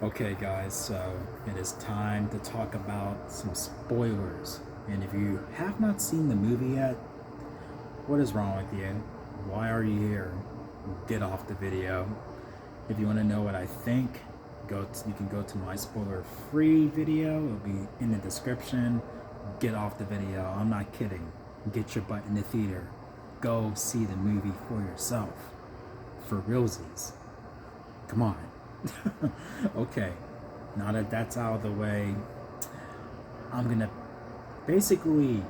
Okay, guys, so it is time to talk about some spoilers. And if you have not seen the movie yet, what is wrong with you? Why are you here? Get off the video. If you want to know what I think, you can go to my spoiler-free video. It'll be in the description. Get off the video. I'm not kidding. Get your butt in the theater. Go see the movie for yourself. For realsies. Come on. Okay, now that that's out of the way, I'm gonna basically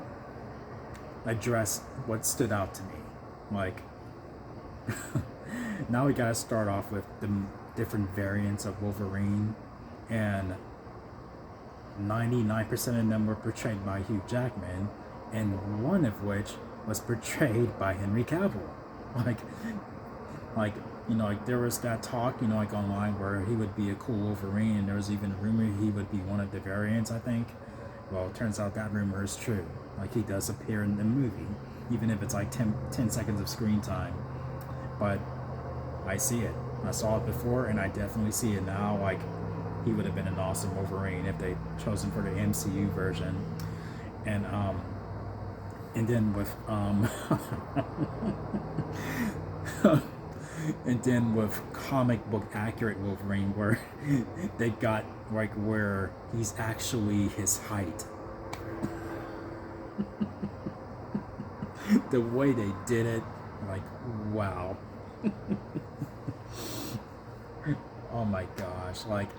address what stood out to me. Like, now we gotta start off with the different variants of Wolverine, and 99% of them were portrayed by Hugh Jackman, and one of which was portrayed by Henry Cavill. Like, like like there was that talk, like online where he would be a cool Wolverine, and there was even a rumor he would be one of the variants, I think. Well, it turns out that rumor is true. Like, he does appear in the movie, even if it's like 10 seconds of screen time. But I see it. I saw it before, and I definitely see it now. Like, he would have been an awesome Wolverine if they chose him for the MCU version. And then with and then with comic book accurate Wolverine, where they got like where he's actually his height. The way they did it, like, wow. Oh my gosh, like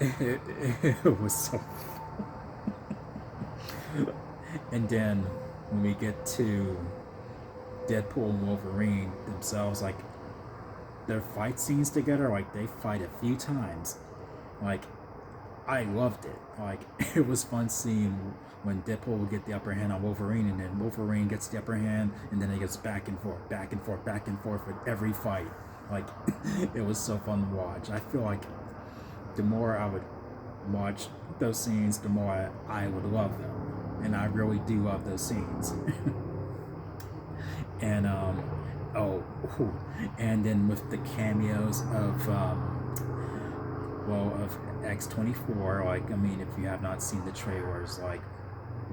it was so. And then when we get to Deadpool and Wolverine themselves, like, their fight scenes together, like, they fight a few times. Like, I loved it. Like, it was fun seeing when Deadpool would get the upper hand on Wolverine, and then Wolverine gets the upper hand, and then it gets back and forth, back and forth, back and forth with every fight. Like, it was so fun to watch. I feel like the more I would watch those scenes, the more I would love them. And I really do love those scenes. And and then with the cameos of of X-24, like, I mean, if you have not seen the trailers, like,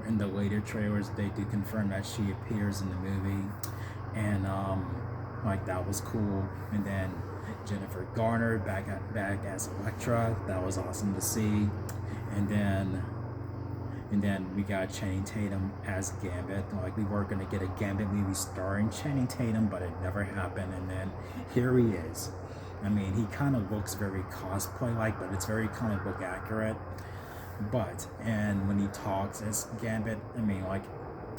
in the later trailers, they do confirm that she appears in the movie, and like, that was cool. And then Jennifer Garner back as Elektra, that was awesome to see. And then we got Channing Tatum as Gambit. Like, we were gonna get a Gambit movie starring Channing Tatum, but it never happened. And then here he is. I mean, he kind of looks very cosplay-like, but it's very comic book accurate. And when he talks as Gambit, I mean, like,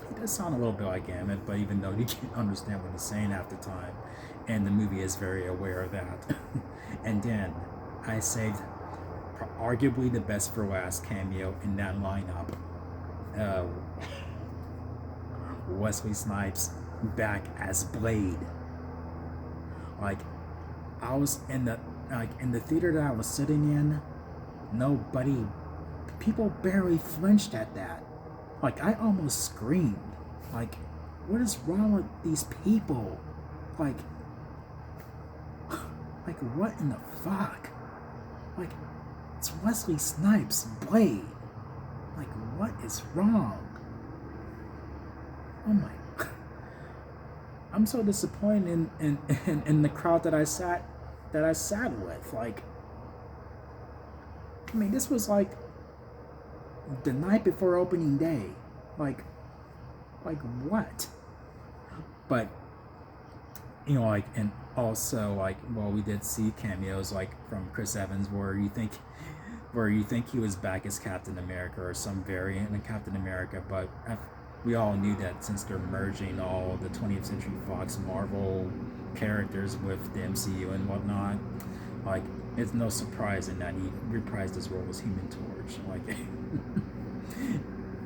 he does sound a little bit like Gambit, but even though you can't understand what he's saying half the time, and the movie is very aware of that. And then I saved arguably the best for last cameo in that lineup. Wesley Snipes back as Blade. Like, I was in the theater that I was sitting in, people barely flinched at that. Like, I almost screamed. Like, what is wrong with these people? Like, what in the fuck? Like, it's Wesley Snipes, Blade. Like, what is wrong? Oh my. I'm so disappointed in the crowd that I sat with. Like, I mean, this was like the night before opening day. Like what? But, like, and also, like, well, we did see cameos, like, from Chris Evans, where you think he was back as Captain America or some variant of Captain America. But we all knew that since they're merging all the 20th Century Fox Marvel characters with the MCU and whatnot, like, it's no surprise in that he reprised his role as Human Torch. Like,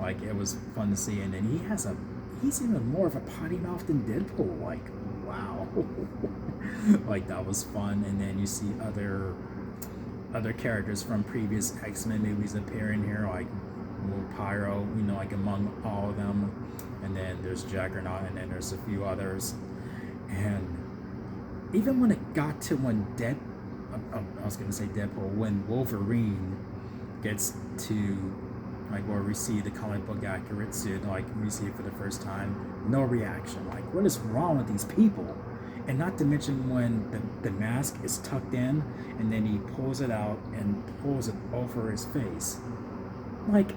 like, it was fun to see. And then he's even more of a potty mouth than Deadpool. Like, wow. Like, that was fun. And then you see other characters from previous X-Men movies appearing here, like Pyro, like, among all of them. And then there's Juggernaut, and then there's a few others. And even when it got to when I was gonna say Deadpool, when Wolverine gets to like where we see the comic book accurate suit, like we see it for the first time, no reaction. Like, what is wrong with these people? And not to mention when the mask is tucked in and then he pulls it out and pulls it over his face. Like,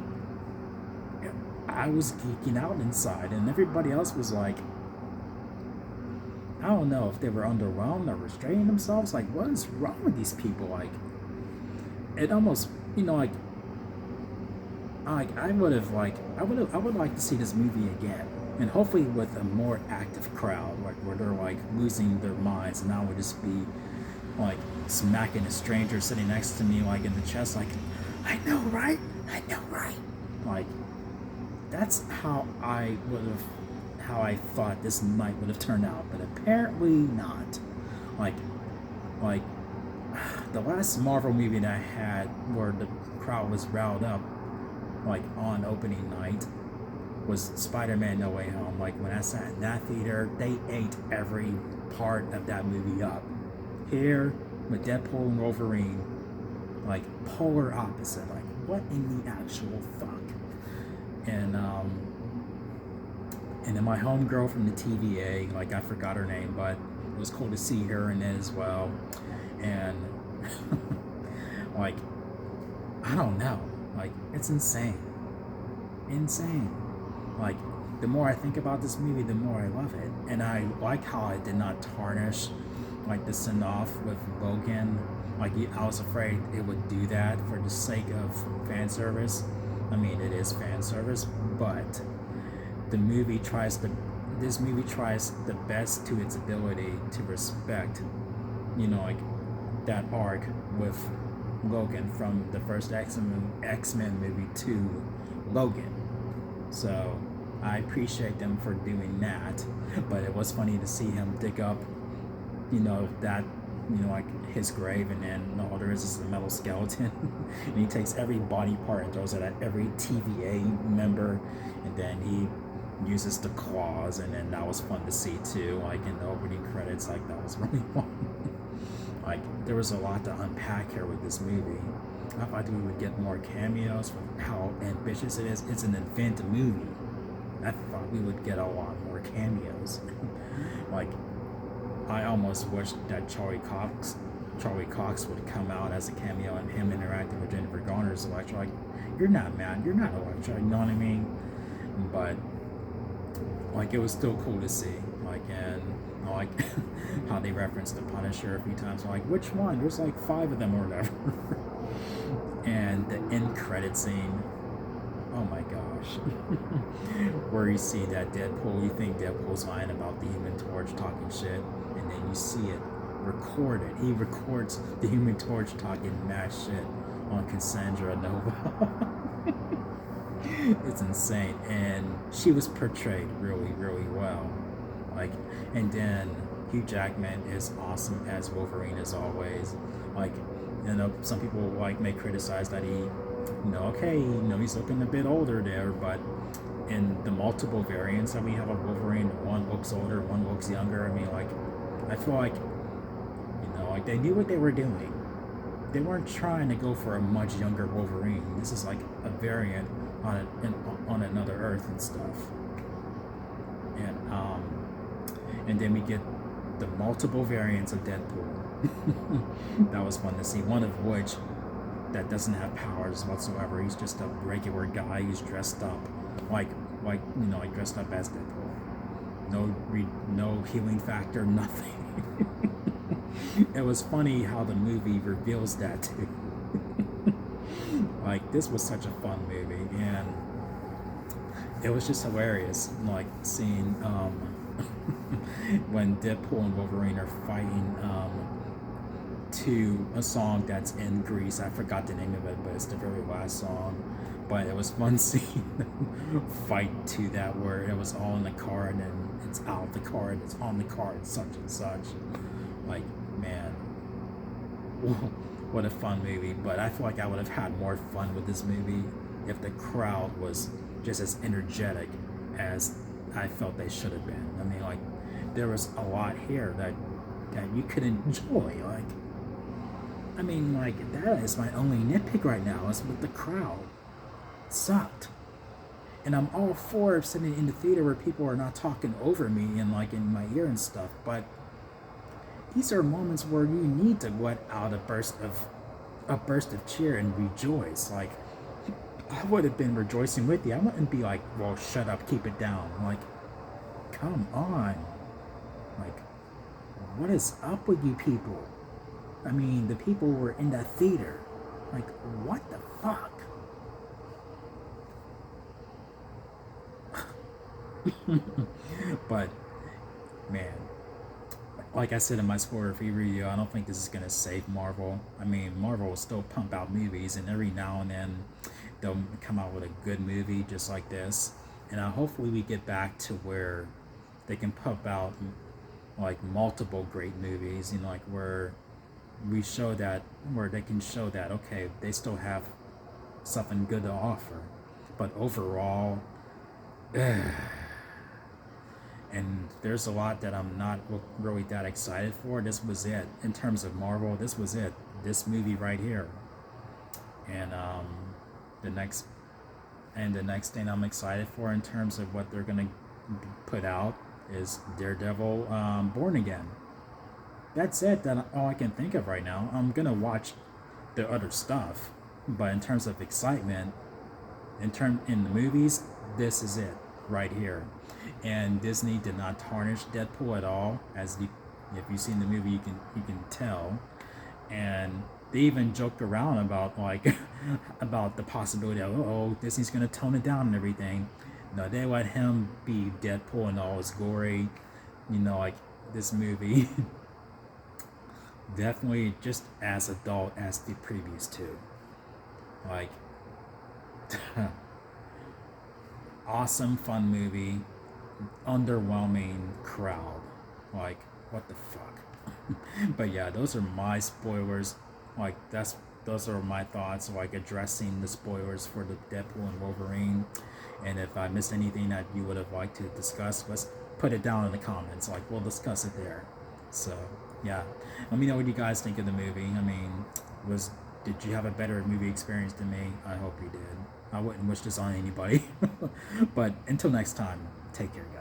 I was geeking out inside, and everybody else was like, I don't know if they were underwhelmed or restraining themselves. Like, what is wrong with these people? Like, it almost, I would like to see this movie again, and hopefully with a more active crowd, like where they're like losing their minds, and I would just be like smacking a stranger sitting next to me like in the chest, like, I know, right? I know, right? Like, that's how I thought this night would have turned out, but apparently not. Like, like the last Marvel movie that I had where the crowd was riled up, like on opening night, was Spider-Man No Way Home. Like, when I sat in that theater, they ate every part of that movie up. Here, with Deadpool and Wolverine, like polar opposite. Like, what in the actual fuck? And then my homegirl from the TVA, like I forgot her name, but it was cool to see her in it as well. And like, I don't know, like, it's insane. Like, the more I think about this movie, the more I love it. And I like how I did not tarnish like the send off with Logan. Like, I was afraid it would do that for the sake of fan service. I mean, it is fan service, but this movie tries the best to its ability to respect, like that arc with Logan from the first X-Men movie to Logan. So I appreciate them for doing that, but it was funny to see him dig up, that, like his grave, and then all there is a metal skeleton, and he takes every body part and throws it at every TVA member, and then he uses the claws, and then that was fun to see too, like in the opening credits. Like, that was really fun. Like, there was a lot to unpack here with this movie. I thought we would get more cameos for how ambitious it is. It's an event movie. I thought we would get a lot more cameos. Like, I almost wish that Charlie Cox would come out as a cameo and him interacting with Jennifer Garner's Electra. Like, you're not mad, you're not Electra, you know what I mean? But like, it was still cool to see. Like, and I like how they referenced the Punisher a few times. I'm like, which one? There's like 5 of them or whatever. And the end credit scene, oh my gosh. Where you see that Deadpool, you think Deadpool's lying about the Human Torch talking shit, and then you see it recorded. He records the Human Torch talking mad shit on Cassandra Nova. It's insane, and she was portrayed really, really well. Like, and then Hugh Jackman is awesome as Wolverine as always. Like, some people like may criticize that he, he's looking a bit older there, but in the multiple variants that we have of Wolverine, one looks older, one looks younger. I mean, like, I feel like, like they knew what they were doing. They weren't trying to go for a much younger Wolverine. This is like a variant on another Earth and stuff. And then we get the multiple variants of Deadpool. That was fun to see. One of which that doesn't have powers whatsoever. He's just a regular guy who's dressed up like dressed up as Deadpool. No healing factor, nothing. It was funny how the movie reveals that too. Like, this was such a fun movie, and it was just hilarious, like seeing when Deadpool and Wolverine are fighting to a song that's in Greece. I forgot the name of it, but it's the very last song. But it was fun seeing them fight to that, where it was all in the car, and then it's out of the car, and it's on the car, and such. Like, man, what a fun movie. But I feel like I would have had more fun with this movie if the crowd was just as energetic as I felt they should have been. I mean, like, there was a lot here that you could enjoy. Like, I mean, like, that is my only nitpick right now, is with the crowd. It sucked. And I'm all for sitting in the theater where people are not talking over me and like in my ear and stuff, but these are moments where you need to let out a burst of cheer and rejoice. Like, I would have been rejoicing with you. I wouldn't be like, well, shut up, keep it down. Like, come on. Like, what is up with you people? I mean, the people were in that theater. Like, what the fuck? But, man, like I said in my spoiler-free video, I don't think this is gonna save Marvel. I mean, Marvel will still pump out movies, and every now and then they'll come out with a good movie just like this. And hopefully we get back to where they can pump out like multiple great movies, you know, like where they can show that okay, they still have something good to offer. But overall, and there's a lot that I'm not really that excited for. This was it in terms of Marvel. This was it. This movie right here, and the next the next thing I'm excited for in terms of what they're gonna put out is Daredevil, Born Again. That's it. That all I can think of right now. I'm gonna watch the other stuff, but in terms of excitement, in the movies, this is it right here. And Disney did not tarnish Deadpool at all, if you've seen the movie, you can tell. And they even joked around about like about the possibility of Disney's gonna tone it down and everything. No, they let him be Deadpool in all his glory. You know, like this movie definitely just as adult as the previous two. Like awesome fun movie, underwhelming crowd. Like, what the fuck? But yeah, those are my spoilers. Like, those are my thoughts, like addressing the spoilers for the Deadpool and Wolverine. And if I missed anything that you would have liked to discuss, let's put it down in the comments. Like, we'll discuss it there. So yeah, let me know what you guys think of the movie. I mean, did you have a better movie experience than me? I hope you did. I wouldn't wish this on anybody. But until next time, take care, guys.